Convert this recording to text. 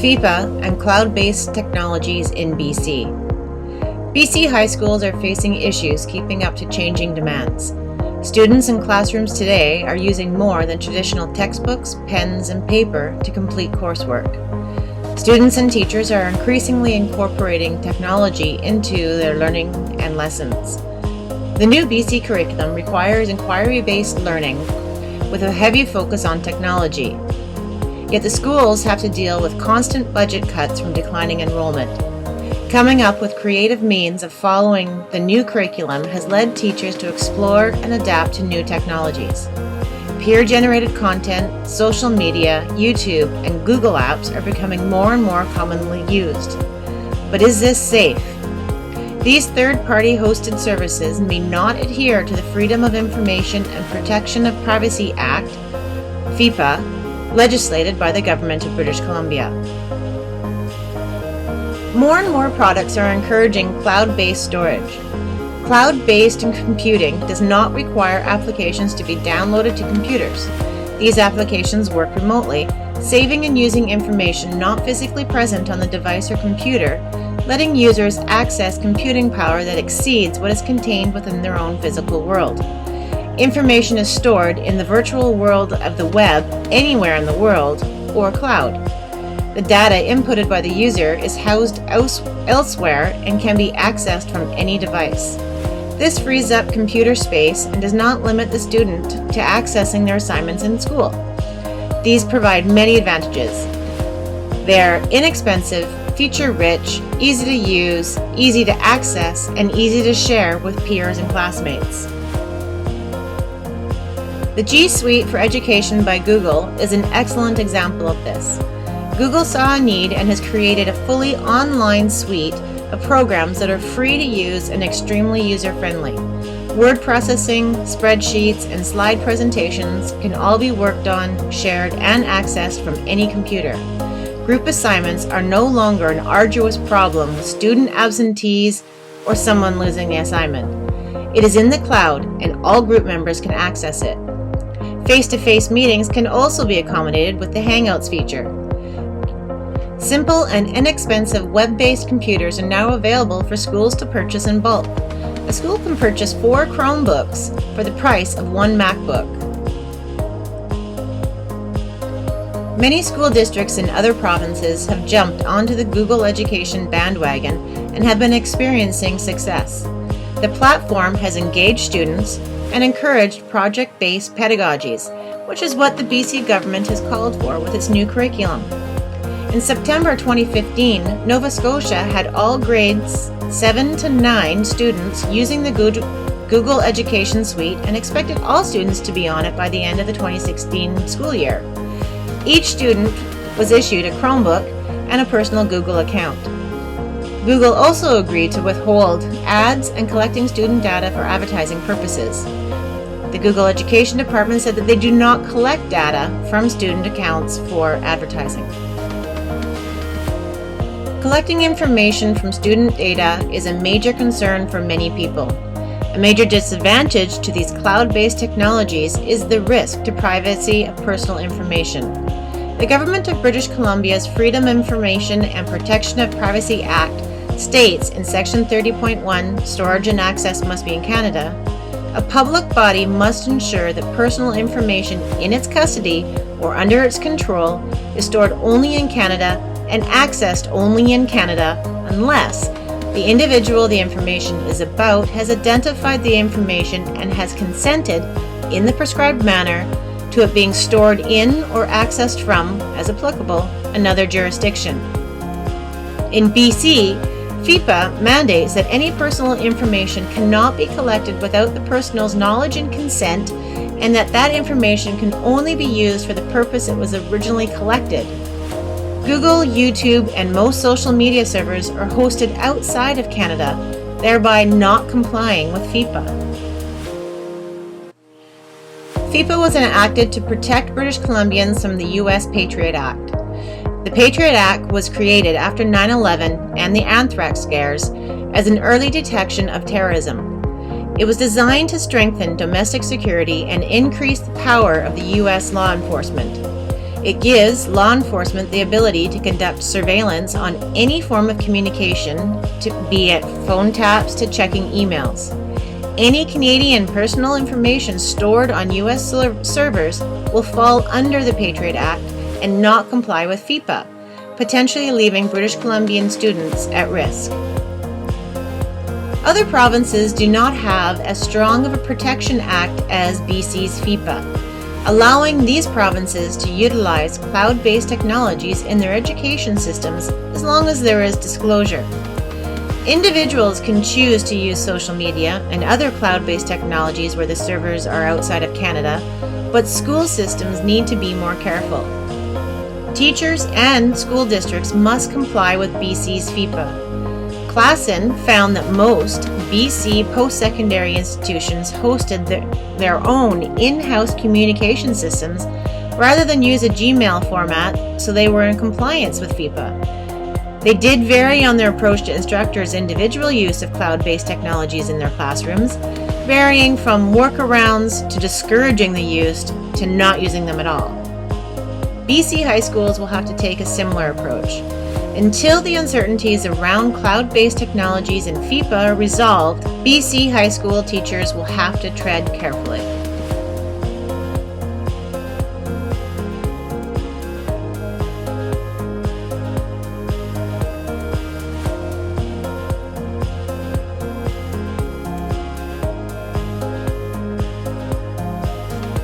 FIPPA and cloud-based technologies in BC. BC high schools are facing issues keeping up to changing demands. Students in classrooms today are using more than traditional textbooks, pens, and paper to complete coursework. Students and teachers are increasingly incorporating technology into their learning and lessons. The new BC curriculum requires inquiry-based learning with a heavy focus on technology. Yet the schools have to deal with constant budget cuts from declining enrollment. Coming up with creative means of following the new curriculum has led teachers to explore and adapt to new technologies. Peer-generated content, social media, YouTube, and Google apps are becoming more and more commonly used. But is this safe? These third-party hosted services may not adhere to the Freedom of Information and Protection of Privacy Act, FIPPA, legislated by the Government of British Columbia. More and more products are encouraging cloud-based storage. Cloud-based computing does not require applications to be downloaded to computers. These applications work remotely, saving and using information not physically present on the device or computer, letting users access computing power that exceeds what is contained within their own physical world. Information is stored in the virtual world of the web, anywhere in the world, or cloud. The data inputted by the user is housed elsewhere and can be accessed from any device. This frees up computer space and does not limit the student to accessing their assignments in school. These provide many advantages. They're inexpensive, feature-rich, easy to use, easy to access, and easy to share with peers and classmates. The G Suite for Education by Google is an excellent example of this. Google saw a need and has created a fully online suite of programs that are free to use and extremely user-friendly. Word processing, spreadsheets, and slide presentations can all be worked on, shared, and accessed from any computer. Group assignments are no longer an arduous problem with student absentees or someone losing the assignment. It is in the cloud and all group members can access it. Face-to-face meetings can also be accommodated with the Hangouts feature. Simple and inexpensive web-based computers are now available for schools to purchase in bulk. A school can purchase 4 Chromebooks for the price of 1 MacBook. Many school districts in other provinces have jumped onto the Google Education bandwagon and have been experiencing success. The platform has engaged students and encouraged project-based pedagogies, which is what the BC government has called for with its new curriculum. In September 2015, Nova Scotia had all grades 7 to 9 students using the Google Education Suite and expected all students to be on it by the end of the 2016 school year. Each student was issued a Chromebook and a personal Google account. Google also agreed to withhold ads and collecting student data for advertising purposes. The Google Education Department said that they do not collect data from student accounts for advertising. Collecting information from student data is a major concern for many people. A major disadvantage to these cloud-based technologies is the risk to privacy of personal information. The Government of British Columbia's Freedom of Information and Protection of Privacy Act states in Section 30.1, storage and access must be in Canada, a public body must ensure that personal information in its custody or under its control is stored only in Canada and accessed only in Canada unless the individual the information is about has identified the information and has consented in the prescribed manner to it being stored in or accessed from, as applicable, another jurisdiction. In BC, FIPPA mandates that any personal information cannot be collected without the person's knowledge and consent, and that information can only be used for the purpose it was originally collected. Google, YouTube, and most social media servers are hosted outside of Canada, thereby not complying with FIPPA. FIPPA was enacted to protect British Columbians from the U.S. Patriot Act. The Patriot Act was created after 9/11 and the anthrax scares as an early detection of terrorism. It was designed to strengthen domestic security and increase the power of the U.S. law enforcement. It gives law enforcement the ability to conduct surveillance on any form of communication, be it phone taps to checking emails. Any Canadian personal information stored on U.S. servers will fall under the Patriot Act and not comply with FIPPA, potentially leaving British Columbian students at risk. Other provinces do not have as strong of a protection act as BC's FIPPA, allowing these provinces to utilize cloud-based technologies in their education systems as long as there is disclosure. Individuals can choose to use social media and other cloud-based technologies where the servers are outside of Canada, but school systems need to be more careful. Teachers and school districts must comply with BC's FIPPA. Klassen found that most BC post-secondary institutions hosted their own in-house communication systems rather than use a Gmail format, so they were in compliance with FIPPA. They did vary on their approach to instructors' individual use of cloud-based technologies in their classrooms, varying from workarounds to discouraging the use to not using them at all. BC high schools will have to take a similar approach. Until the uncertainties around cloud-based technologies and FIPPA are resolved, BC high school teachers will have to tread carefully.